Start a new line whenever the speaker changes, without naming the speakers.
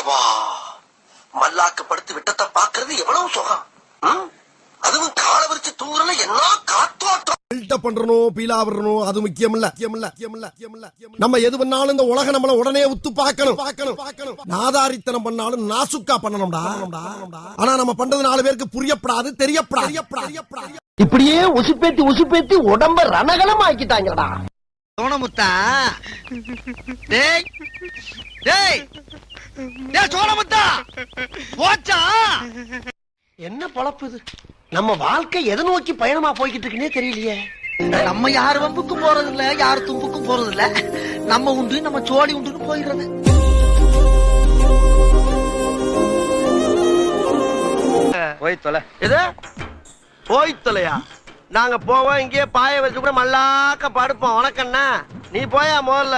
எப்பா மல்லாக்கு படுத்து விட்டத்தை பாக்குறது எவ்வளவு சுகம். அதுவும் கால விரிச்சு தூங்குறல என்ன காத்தோட்டம். பில்டப் பண்றணும், பீலா வரணும், அது முக்கியம் இல்ல. நம்ம எது பண்ணாலும் இந்த உலக நம்மள உடனே உத்து பார்க்கணும். நாதாரித்தனம் பண்ணாலும் நாசுக்கா பண்ணணும்டா. ஆனா நம்ம பண்றது 4 பேருக்கு புரியப்படாது, தெரியப்படாது.
இப்படியே உசுப்பேத்தி உடம்ப ரணகலம் ஆக்கிட்டாங்கடா.
சோனமுத்தா, டேய் டேய் டேய் சோனமுத்தா, போச்சா?
என்ன பொழப்பு இது? நம்ம வாழ்க்கை எதை நோக்கி பயணமா போய்கிட்டு இருக்குன்னே தெரியலையே.
நம்ம யார் வம்புக்கும் போறது இல்ல, யார் தும்புக்கும் போறது இல்ல. நம்ம உண்டு, நம்ம சோழி உண்டுன்னு போயிடுறது.
போய் தொலை. எது போய் தொலையா? நாங்க போவோம், இங்கேயே பாய வச்சு கூட மல்லாக்க படுப்போம். உனக்கண்ணா நீ போயா முதல்ல.